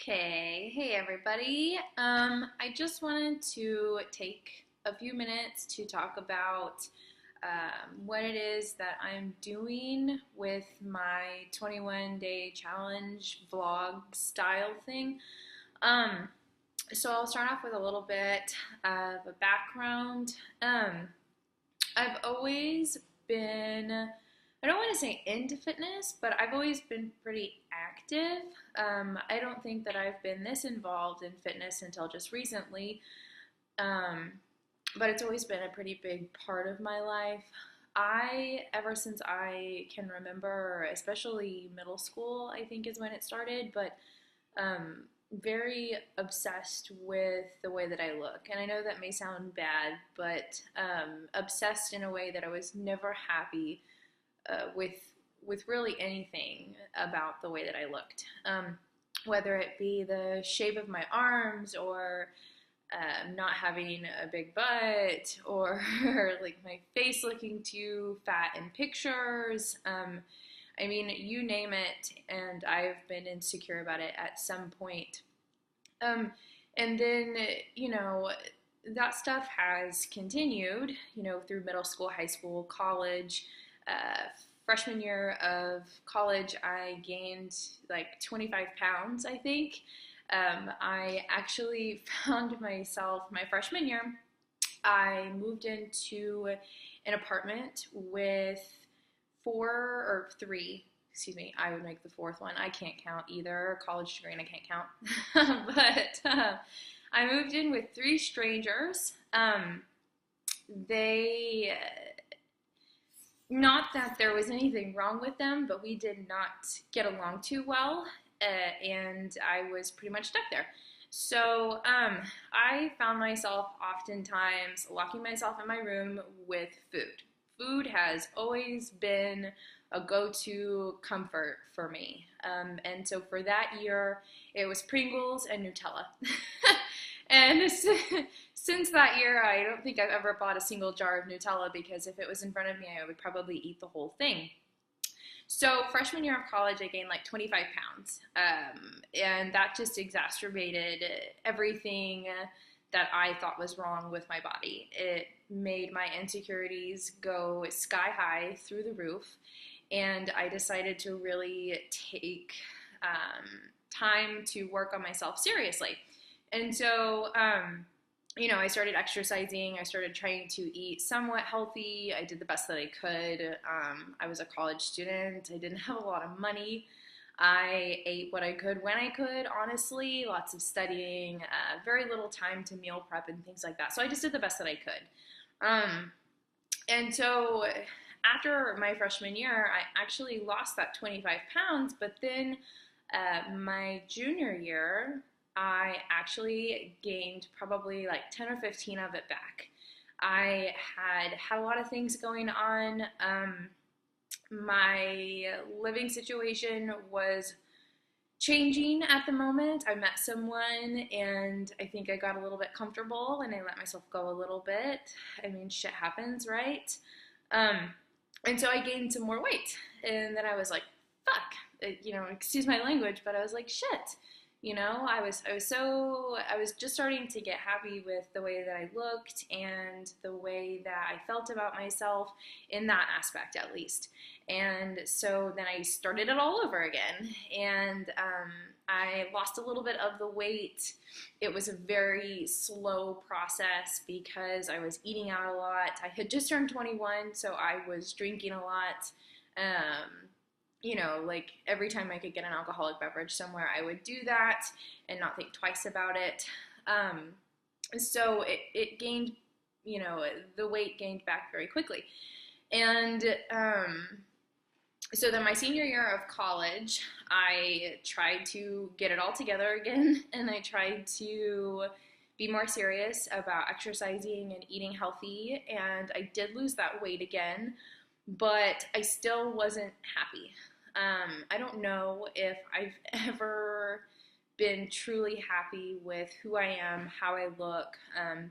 Okay, hey everybody. I just wanted to take a few minutes to talk about what it is that I'm doing with my 21-day challenge vlog style thing. Um, so I'll start off with a little bit of a background. I've always been, I don't want to say into fitness, but I've always been pretty active. I don't think that I've been this involved in fitness until just recently, um, but it's always been a pretty big part of my life. Ever since I can remember, especially middle school, I think is when it started, but um, very obsessed with the way that I look. And I know that may sound bad, but obsessed in a way that I was never happy with really anything about the way that I looked. Whether it be the shape of my arms or not having a big butt or like my face looking too fat in pictures. I mean, you name it, and I've been insecure about it at some point. Um, and then, you know, that stuff has continued, through middle school, high school, college. Freshman year of college, I gained like 25 pounds, I think. I actually found myself my freshman year. I moved into an apartment with excuse me, I would make the fourth one. I can't count either. College degree and I can't count. But I moved in with three strangers. They, not that there was anything wrong with them, but we did not get along too well. And I was pretty much stuck there. So I found myself oftentimes locking myself in my room with food. Food has always been a go-to comfort for me. And so for that year, it was Pringles and Nutella. And since that year, I don't think I've ever bought a single jar of Nutella because if it was in front of me, I would probably eat the whole thing. So freshman year of college, I gained like 25 pounds, and that just exacerbated everything that I thought was wrong with my body. It made my insecurities go sky high through the roof, and I decided to really take time to work on myself seriously. And so I started exercising. I started trying to eat somewhat healthy. I did the best that I could. I was a college student. I didn't have a lot of money. I ate what I could when I could, honestly. Lots of studying, very little time to meal prep and things like that. So I just did the best that I could. And so after my freshman year, I actually lost that 25 pounds. But then my junior year, I actually gained probably like 10 or 15 of it back. I had a lot of things going on. My living situation was changing at the moment. I met someone and I think I got a little bit comfortable and I let myself go a little bit. I mean, shit happens, right? And so I gained some more weight. And then I was like, fuck, excuse my language, but I was like, shit. I was just starting to get happy with the way that I looked and the way that I felt about myself in that aspect, at least. And so then I started it all over again, and I lost a little bit of the weight. It was a very slow process because I was eating out a lot. I had just turned 21, so I was drinking a lot. Like every time I could get an alcoholic beverage somewhere, I would do that and not think twice about it. So it gained, the weight gained back very quickly. And so then my senior year of college, I tried to get it all together again, and I tried to be more serious about exercising and eating healthy, and I did lose that weight again, but I still wasn't happy. I don't know if I've ever been truly happy with who I am, how I look,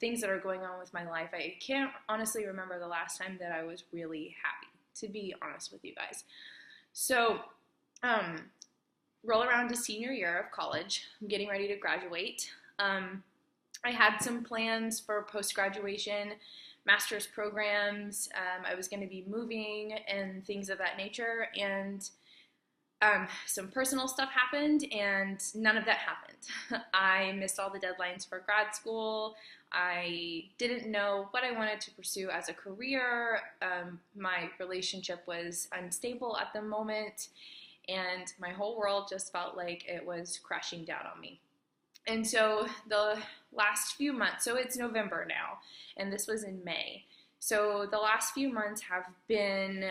things that are going on with my life. I can't honestly remember the last time that I was really happy, to be honest with you guys. So roll around to senior year of college. I'm getting ready to graduate. I had some plans for post-graduation master's programs. I was going to be moving and things of that nature, and some personal stuff happened, and none of that happened. I missed all the deadlines for grad school. I didn't know what I wanted to pursue as a career. My relationship was unstable at the moment, and my whole world just felt like it was crashing down on me. And so the last few months, so it's November now, and this was in May. So the last few months have been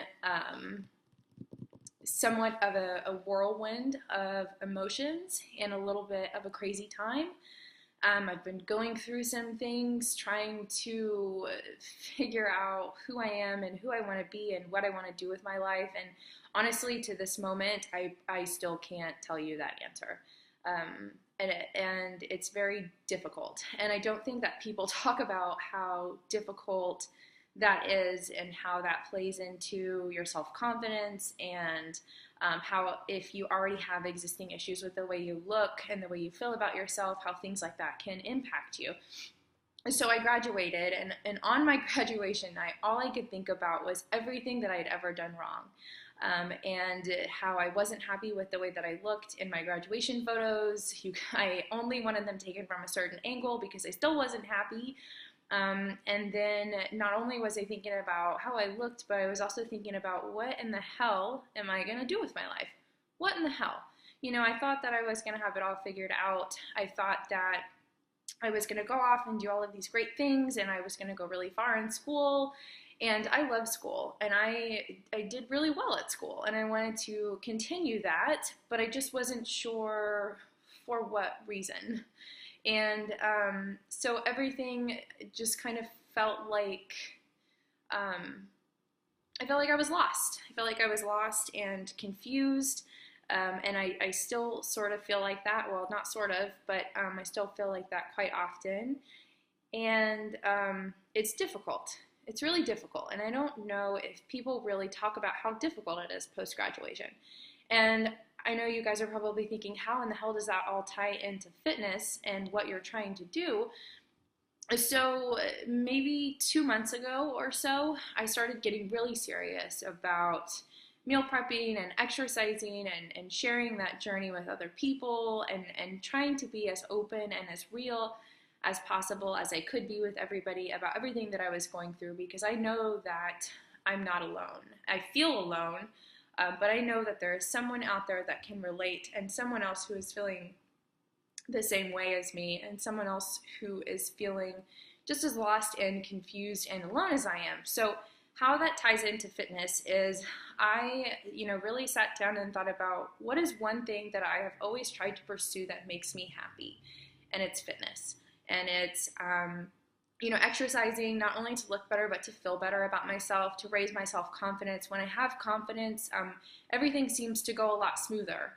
somewhat of a whirlwind of emotions and a little bit of a crazy time. I've been going through some things, trying to figure out who I am and who I want to be and what I want to do with my life. And honestly, to this moment, I still can't tell you that answer. And it's very difficult. And I don't think that people talk about how difficult that is and how that plays into your self-confidence and how if you already have existing issues with the way you look and the way you feel about yourself, how things like that can impact you. So I graduated, and on my graduation night, all I could think about was everything that I had ever done wrong. And how I wasn't happy with the way that I looked in my graduation photos. I only wanted them taken from a certain angle because I still wasn't happy. And then not only was I thinking about how I looked, but I was also thinking about what in the hell am I going to do with my life? What in the hell? You know, I thought that I was going to have it all figured out. I thought that I was going to go off and do all of these great things, and I was going to go really far in school. And I love school, and I did really well at school, and I wanted to continue that, but I just wasn't sure for what reason. And so everything just kind of felt like, I felt like I was lost. I felt like I was lost and confused, and I still sort of feel like that. Well, not sort of, but I still feel like that quite often. And it's difficult. It's really difficult, and I don't know if people really talk about how difficult it is post-graduation. And I know you guys are probably thinking, how in the hell does that all tie into fitness and what you're trying to do? So maybe 2 months ago or so, I started getting really serious about meal prepping and exercising and sharing that journey with other people and trying to be as open and as real as possible as I could be with everybody about everything that I was going through, because I know that I'm not alone. I feel alone, but I know that there is someone out there that can relate, and someone else who is feeling the same way as me, and someone else who is feeling just as lost and confused and alone as I am. So how that ties into fitness is I, really sat down and thought about what is one thing that I have always tried to pursue that makes me happy, and it's fitness. And it's, exercising not only to look better, but to feel better about myself, to raise my self-confidence. When I have confidence, everything seems to go a lot smoother.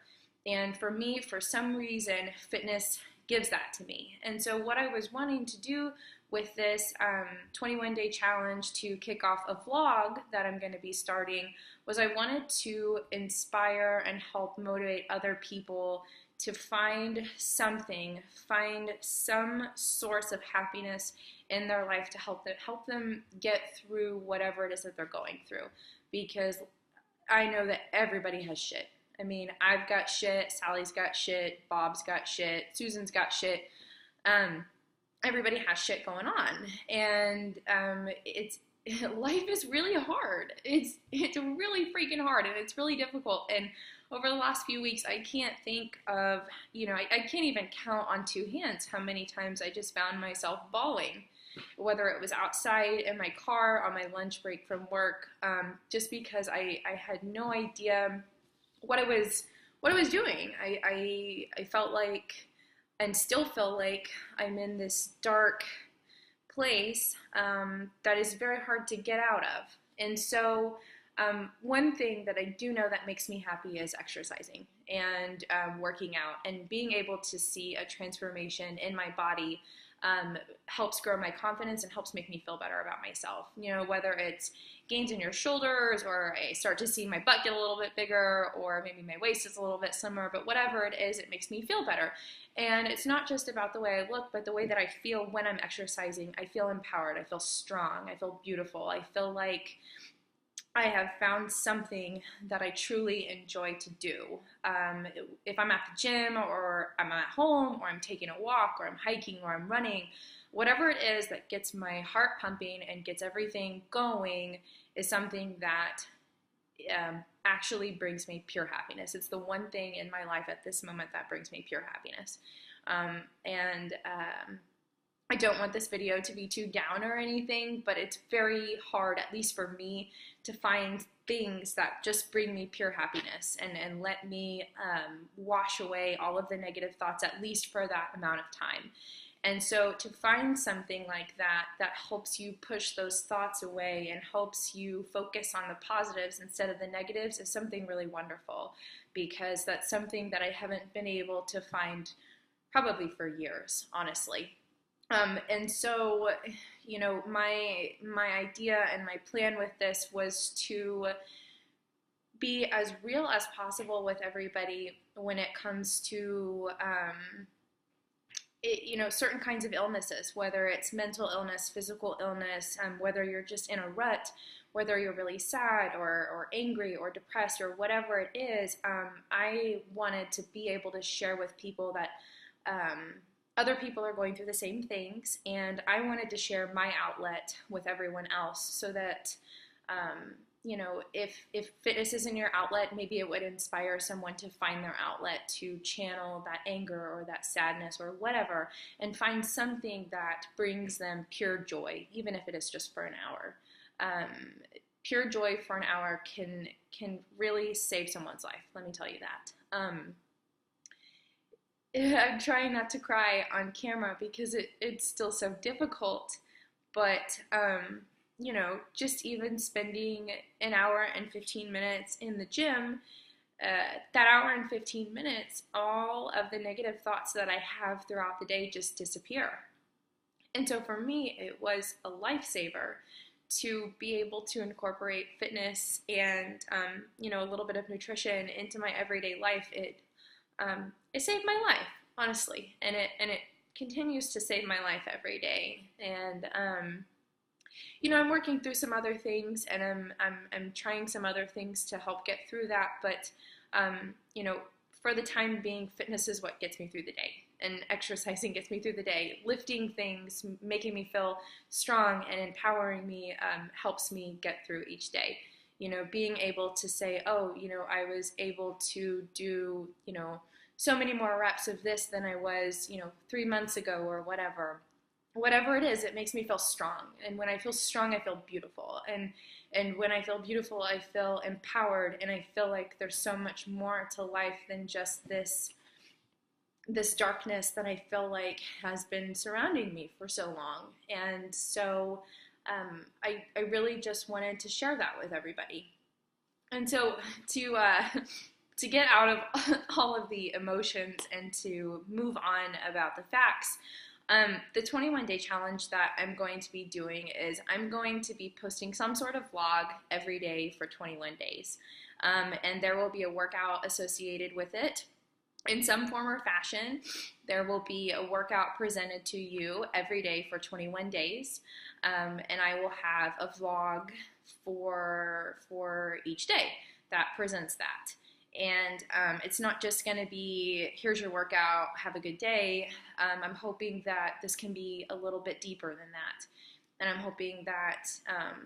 And for me, for some reason, fitness gives that to me. And so what I was wanting to do with this 21-day challenge to kick off a vlog that I'm going to be starting was I wanted to inspire and help motivate other people to find some source of happiness in their life to help them get through whatever it is that they're going through. Because I know that everybody has shit. I mean, I've got shit, Sally's got shit, Bob's got shit, Susan's got shit. Everybody has shit going on, and life is really hard. It's really freaking hard, and it's really difficult. And over the last few weeks, I can't think of, I can't even count on two hands how many times I just found myself bawling, whether it was outside in my car on my lunch break from work, just because I had no idea what I was doing. I felt like, and still feel like, I'm in this dark place that is very hard to get out of. And so one thing that I do know that makes me happy is exercising and working out and being able to see a transformation in my body helps grow my confidence and helps make me feel better about myself. You know, whether it's gains in your shoulders, or I start to see my butt get a little bit bigger, or maybe my waist is a little bit slimmer, but whatever it is, it makes me feel better. And it's not just about the way I look, but the way that I feel when I'm exercising. I feel empowered, I feel strong, I feel beautiful, I feel like I have found something that I truly enjoy to do. If I'm at the gym, or I'm at home, or I'm taking a walk, or I'm hiking, or I'm running, whatever it is that gets my heart pumping and gets everything going is something that actually brings me pure happiness. It's the one thing in my life at this moment that brings me pure happiness. I don't want this video to be too down or anything, but it's very hard, at least for me, to find things that just bring me pure happiness and let me wash away all of the negative thoughts, at least for that amount of time. And so to find something like that that helps you push those thoughts away and helps you focus on the positives instead of the negatives is something really wonderful, because that's something that I haven't been able to find probably for years, honestly. And so, you know, my idea and my plan with this was to be as real as possible with everybody when it comes to you know, certain kinds of illnesses, whether it's mental illness, physical illness, whether you're just in a rut, whether you're really sad or angry or depressed or whatever it is. I wanted to be able to share with people that other people are going through the same things, and I wanted to share my outlet with everyone else, so that you know, if fitness isn't your outlet, maybe it would inspire someone to find their outlet, to channel that anger or that sadness or whatever, and find something that brings them pure joy, even if it is just for an hour. Pure joy for an hour can really save someone's life, let me tell you that. I'm trying not to cry on camera because it's still so difficult, but you know, just even spending an hour and 15 minutes in the gym, that hour and 15 minutes, all of the negative thoughts that I have throughout the day just disappear. And so for me, it was a lifesaver to be able to incorporate fitness and, you know, a little bit of nutrition into my everyday life. It saved my life, honestly, and it continues to save my life every day. And you know, I'm working through some other things, and I'm trying some other things to help get through that. But you know, for the time being, fitness is what gets me through the day, and exercising gets me through the day. Lifting things, making me feel strong and empowering me, helps me get through each day. You know, being able to say, oh, you know, I was able to do, you know, so many more reps of this than I was, you know, 3 months ago, or whatever. Whatever it is, it makes me feel strong. And when I feel strong, I feel beautiful. And when I feel beautiful, I feel empowered, and I feel like there's so much more to life than just this darkness that I feel like has been surrounding me for so long. And so I really just wanted to share that with everybody. And so to get out of all of the emotions and to move on about the facts, the 21-day challenge that I'm going to be doing is I'm going to be posting some sort of vlog every day for 21 days. And there will be a workout associated with it in some form or fashion. There will be a workout presented to you every day for 21 days. And I will have a vlog for each day that presents that. And it's not just going to be, here's your workout, have a good day. I'm hoping that this can be a little bit deeper than that. And I'm hoping that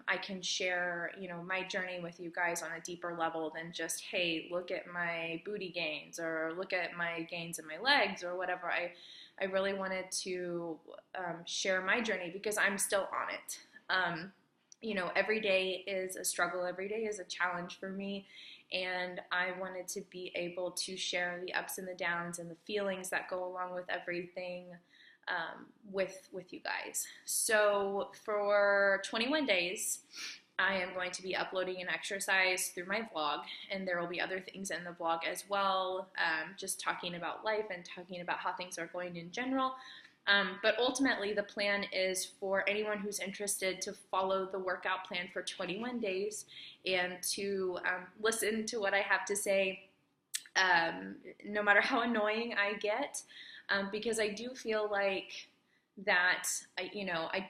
I can share, you know, my journey with you guys on a deeper level than just, hey, look at my booty gains, or look at my gains in my legs, or whatever. I really wanted to share my journey, because I'm still on it. You know, every day is a struggle. Every day is a challenge for me. And I wanted to be able to share the ups and the downs and the feelings that go along with everything with you guys. So for 21 days, I am going to be uploading an exercise through my vlog, and there will be other things in the vlog as well, just talking about life and talking about how things are going in general. But ultimately, the plan is for anyone who's interested to follow the workout plan for 21 days and to listen to what I have to say, no matter how annoying I get, because I do feel like that I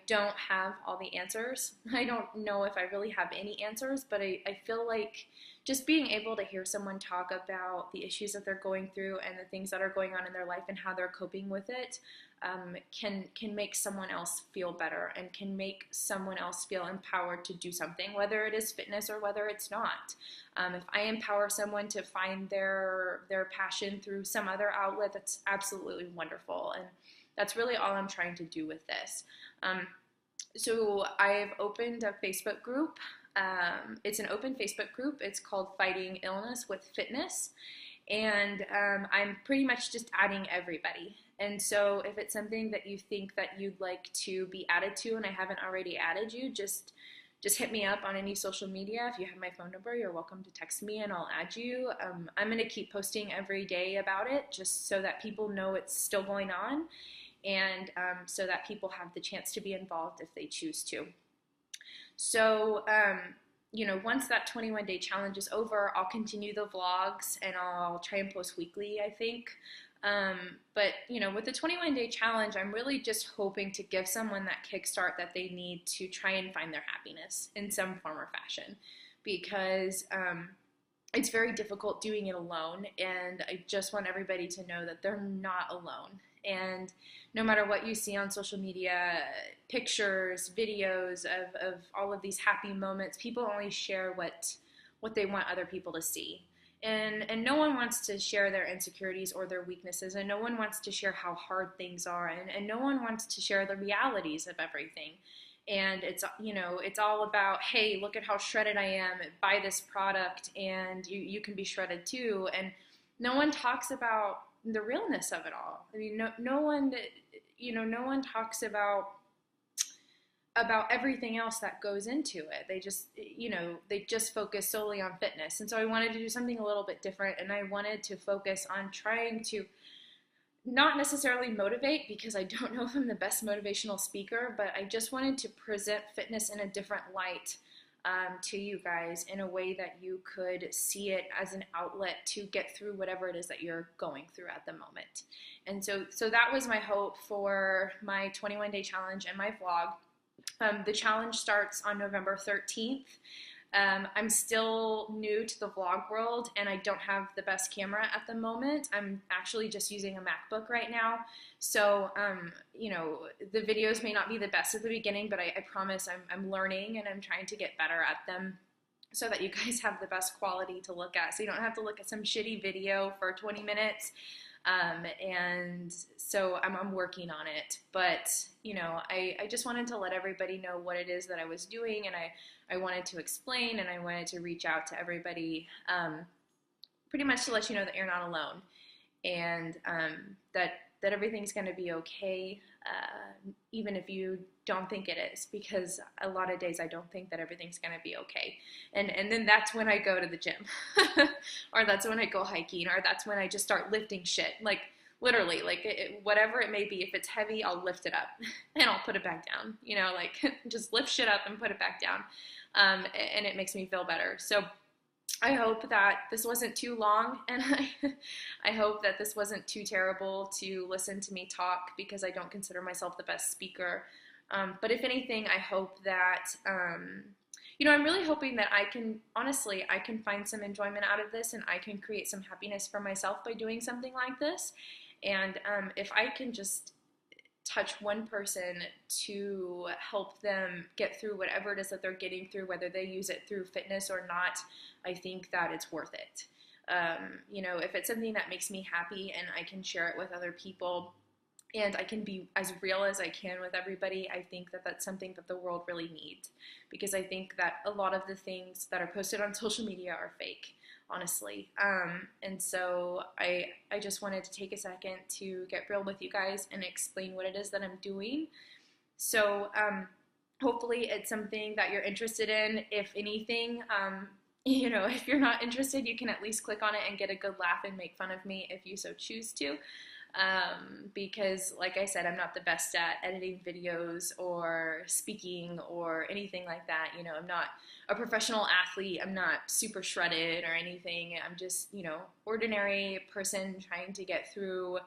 don't have all the answers. I don't know if I really have any answers, but I feel like just being able to hear someone talk about the issues that they're going through and the things that are going on in their life and how they're coping with it can make someone else feel better and can make someone else feel empowered to do something, whether it is fitness or whether it's not. If I empower someone to find their passion through some other outlet, that's absolutely wonderful. And that's really all I'm trying to do with this. So I've opened a Facebook group. It's an open Facebook group. It's called Fighting Illness with Fitness. And I'm pretty much just adding everybody. And so if it's something that you think that you'd like to be added to and I haven't already added you, just hit me up on any social media. If you have my phone number, you're welcome to text me and I'll add you. I'm going to keep posting every day about it just so that people know it's still going on and so that people have the chance to be involved if they choose to. So, once that 21-day challenge is over, I'll continue the vlogs and I'll try and post weekly, I think. But with the 21-day challenge, I'm really just hoping to give someone that kickstart that they need to try and find their happiness in some form or fashion, because it's very difficult doing it alone, and I just want everybody to know that they're not alone. And no matter what you see on social media, pictures, videos of all of these happy moments, people only share what they want other people to see. And no one wants to share their insecurities or their weaknesses, and no one wants to share how hard things are, and no one wants to share the realities of everything. And it's all about, hey, look at how shredded I am, buy this product and you can be shredded too. And no one talks about the realness of it all. I mean, no one talks about everything else that goes into it. They just focus solely on fitness. And so I wanted to do something a little bit different, and I wanted to focus on trying to not necessarily motivate, because I don't know if I'm the best motivational speaker, but I just wanted to present fitness in a different light to you guys, in a way that you could see it as an outlet to get through whatever it is that you're going through at the moment. And so that was my hope for my 21-day challenge and my vlog. The challenge starts on November 13th. I'm still new to the vlog world, and I don't have the best camera at the moment. I'm actually just using a MacBook right now. So, the videos may not be the best at the beginning, but I promise I'm learning and I'm trying to get better at them so that you guys have the best quality to look at. So you don't have to look at some shitty video for 20 minutes. And so I'm working on it, but I just wanted to let everybody know what it is that I was doing, and I wanted to explain, and I wanted to reach out to everybody, pretty much to let you know that you're not alone, and that everything's going to be okay, even if you don't think it is, because a lot of days I don't think that everything's going to be okay. And then that's when I go to the gym, or that's when I go hiking, or that's when I just start lifting shit. Like, literally, like whatever it may be, if it's heavy, I'll lift it up and I'll put it back down, just lift shit up and put it back down. And it makes me feel better. So I hope that this wasn't too long, and I hope that this wasn't too terrible to listen to me talk, because I don't consider myself the best speaker. But if anything, I hope that, I'm really hoping that I can find some enjoyment out of this, and I can create some happiness for myself by doing something like this. And if I can just touch one person to help them get through whatever it is that they're getting through, whether they use it through fitness or not, I think that it's worth it. If it's something that makes me happy and I can share it with other people, and I can be as real as I can with everybody, I think that that's something that the world really needs, because I think that a lot of the things that are posted on social media are fake, honestly. And so I just wanted to take a second to get real with you guys and explain what it is that I'm doing. So hopefully it's something that you're interested in. If anything, if you're not interested, you can at least click on it and get a good laugh and make fun of me if you so choose to. because, like I said, I'm not the best at editing videos or speaking or anything like that. You know, I'm not a professional athlete. I'm not super shredded or anything. I'm just, you know, ordinary person trying to get through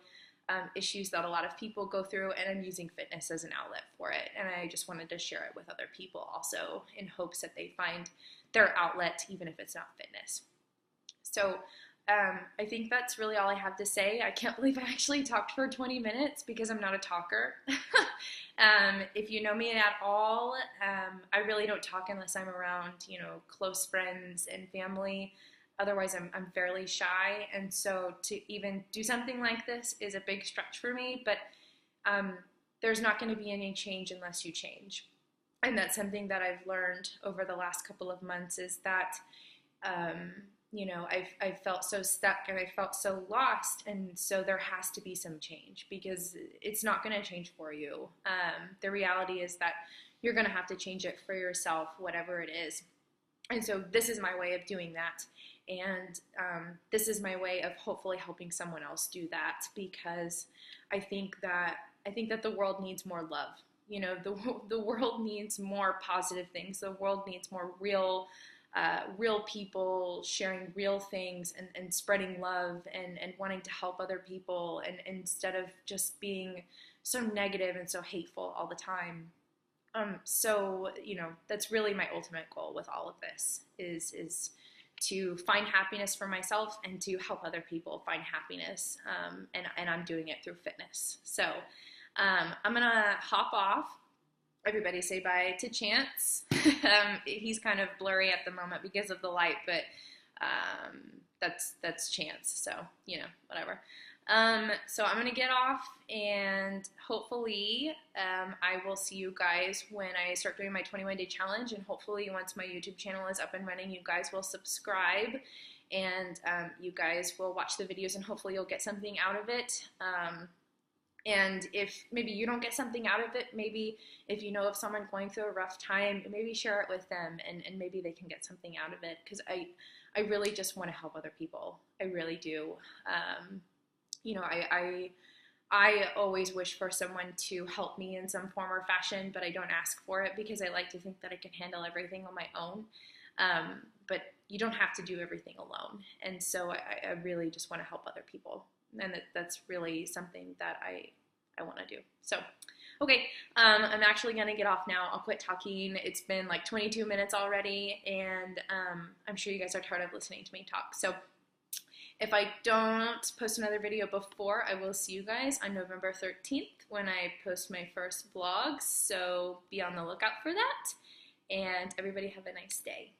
issues that a lot of people go through, and I'm using fitness as an outlet for it. And I just wanted to share it with other people also in hopes that they find their outlet, even if it's not fitness. So I think that's really all I have to say. I can't believe I actually talked for 20 minutes because I'm not a talker. If you know me at all, I really don't talk unless I'm around, you know, close friends and family. Otherwise, I'm fairly shy, and so to even do something like this is a big stretch for me, but there's not going to be any change unless you change. And that's something that I've learned over the last couple of months is that, you know, I've felt so stuck and I felt so lost, and so there has to be some change because it's not going to change for you. The reality is that you're going to have to change it for yourself, whatever it is. And so this is my way of doing that. And this is my way of hopefully helping someone else do that, because I think that the world needs more love. You know, the world needs more positive things. The world needs more real people sharing real things and spreading love and wanting to help other people, and instead of just being so negative and so hateful all the time. So, you know, that's really my ultimate goal with all of this is to find happiness for myself and to help other people find happiness. And I'm doing it through fitness. So I'm going to hop off. Everybody say bye to Chance. He's kind of blurry at the moment because of the light, but that's Chance. So, you know, whatever. So I'm going to get off, and hopefully I will see you guys when I start doing my 21-day challenge, and hopefully once my YouTube channel is up and running, you guys will subscribe, and you guys will watch the videos, and hopefully you'll get something out of it. And if maybe you don't get something out of it, maybe if you know of someone going through a rough time, maybe share it with them, and maybe they can get something out of it, because I really just want to help other people. I really do. You know, I always wish for someone to help me in some form or fashion, but I don't ask for it because I like to think that I can handle everything on my own. But you don't have to do everything alone. And so I really just want to help other people. And that's really something that I want to do. So, okay, I'm actually going to get off now. I'll quit talking. It's been like 22 minutes already, and I'm sure you guys are tired of listening to me talk. So if I don't post another video before, I will see you guys on November 13th when I post my first vlog. So be on the lookout for that. And everybody have a nice day.